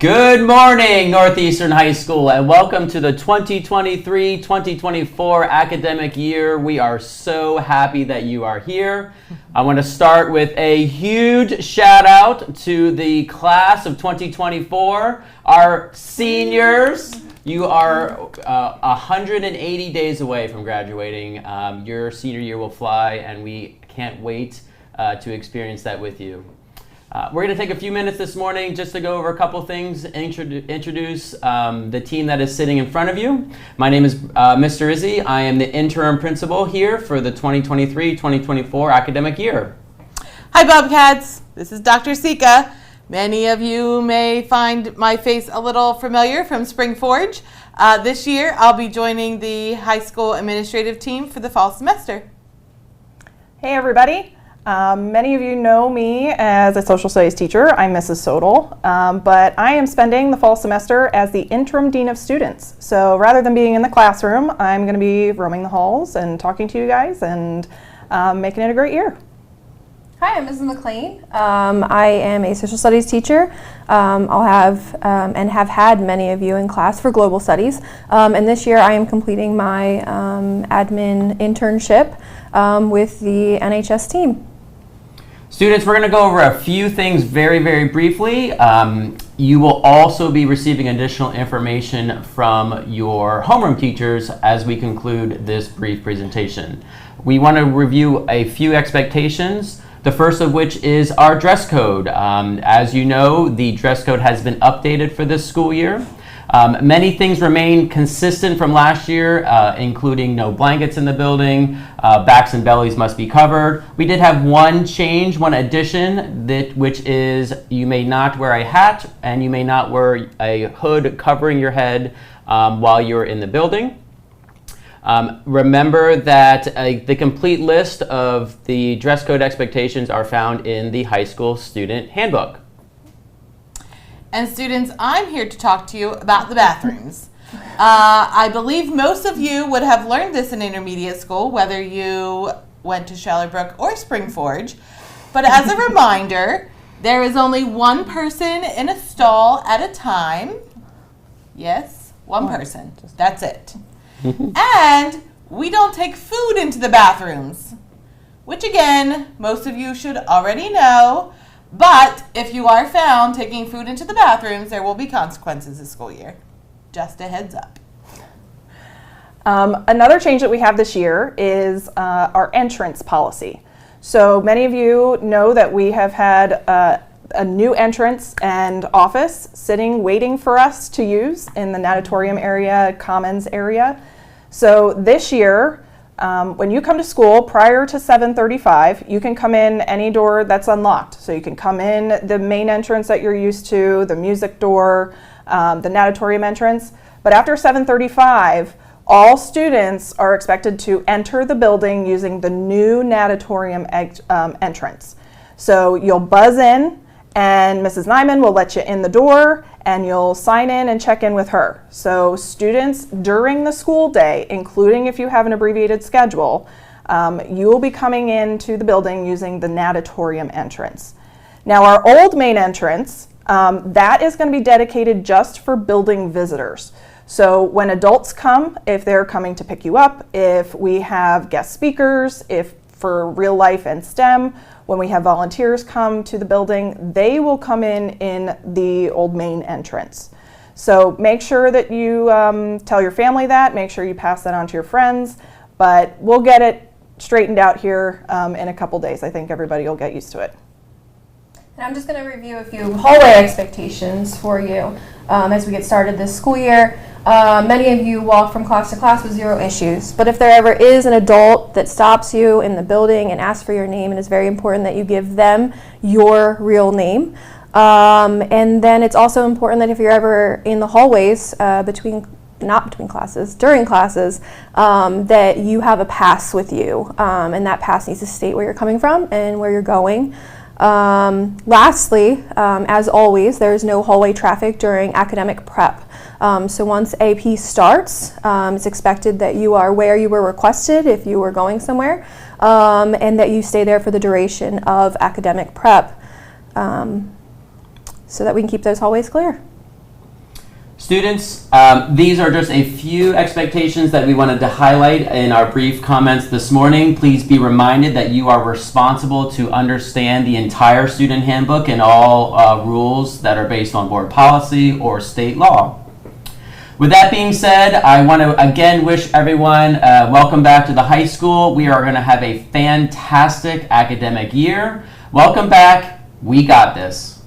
Good morning, Northeastern High School, and welcome to the 2023-2024 academic year. We are so happy that you are here. I want to start with a huge shout out to the class of 2024, our seniors. You are 180 days away from graduating. Your senior year will fly, and we can't wait to experience that with you. We're going to take a few minutes this morning just to go over a couple things, introduce the team that is sitting in front of you. My name is Mr. Izzy. I am the interim principal here for the 2023-2024 academic year. Hi Bobcats, this is Dr. Sika. Many of you may find my face a little familiar from Spring Forge. This year I'll be joining the high school administrative team for the fall semester. Hey everybody. Many of you know me as a social studies teacher. I'm Mrs. Sodal, but I am spending the fall semester as the interim dean of students. So rather than being in the classroom, I'm going to be roaming the halls and talking to you guys and making it a great year. Hi, I'm Mrs. McLean. I am a social studies teacher. I'll have and have had many of you in class for global studies. And this year I am completing my admin internship with the NHS team. Students, we're going to go over a few things very, very briefly. You will also be receiving additional information from your homeroom teachers as we conclude this brief presentation. We want to review a few expectations, the first of which is our dress code. As you know, the dress code has been updated for this school year. Many things remain consistent from last year, including no blankets in the building, backs and bellies must be covered. We did have one change, one addition, which is you may not wear a hat and you may not wear a hood covering your head while you're in the building. Remember that the complete list of the dress code expectations are found in the high school student handbook. And students, I'm here to talk to you about the bathrooms. I believe most of you would have learned this in intermediate school, whether you went to Shallerbrook or Spring Forge. But as a reminder, there is only one person in a stall at a time. Yes, one person. That's it. And we don't take food into the bathrooms, which again, most of you should already know. But if you are found taking food into the bathrooms, there will be consequences this school year. Just a heads up. Another change that we have this year is our entrance policy. So many of you know that we have had a new entrance and office sitting waiting for us to use in the natatorium area, commons area. So this year, when you come to school prior to 7:35, you can come in any door that's unlocked. So you can come in the main entrance that you're used to, the music door, the natatorium entrance. But after 7:35, all students are expected to enter the building using the new natatorium entrance. So you'll buzz in, and Mrs. Nyman will let you in the door, and you'll sign in and check in with her. So students during the school day, including if you have an abbreviated schedule, you will be coming into the building using the natatorium entrance. Now our old main entrance, that is going to be dedicated just for building visitors. So when adults come, if they're coming to pick you up, if we have guest speakers, if for real life and STEM, when we have volunteers come to the building, they will come in the old main entrance. So make sure that you tell your family that, make sure you pass that on to your friends, but we'll get it straightened out here in a couple days. I think everybody will get used to it. And I'm just going to review a few hallway expectations for you as we get started this school year. Many of you walk from class to class with zero issues, but if there ever is an adult that stops you in the building and asks for your name, it is very important that you give them your real name. And then it's also important that if you're ever in the hallways during classes, that you have a pass with you, and that pass needs to state where you're coming from and where you're going. Lastly, as always, there is no hallway traffic during academic prep. So once AP starts, it's expected that you are where you were requested if you were going somewhere, and that you stay there for the duration of academic prep, so that we can keep those hallways clear. Students, these are just a few expectations that we wanted to highlight in our brief comments this morning. Please be reminded that you are responsible to understand the entire student handbook and all rules that are based on board policy or state law. With that being said, I want to again wish everyone welcome back to the high school. We are going to have a fantastic academic year. Welcome back. We got this.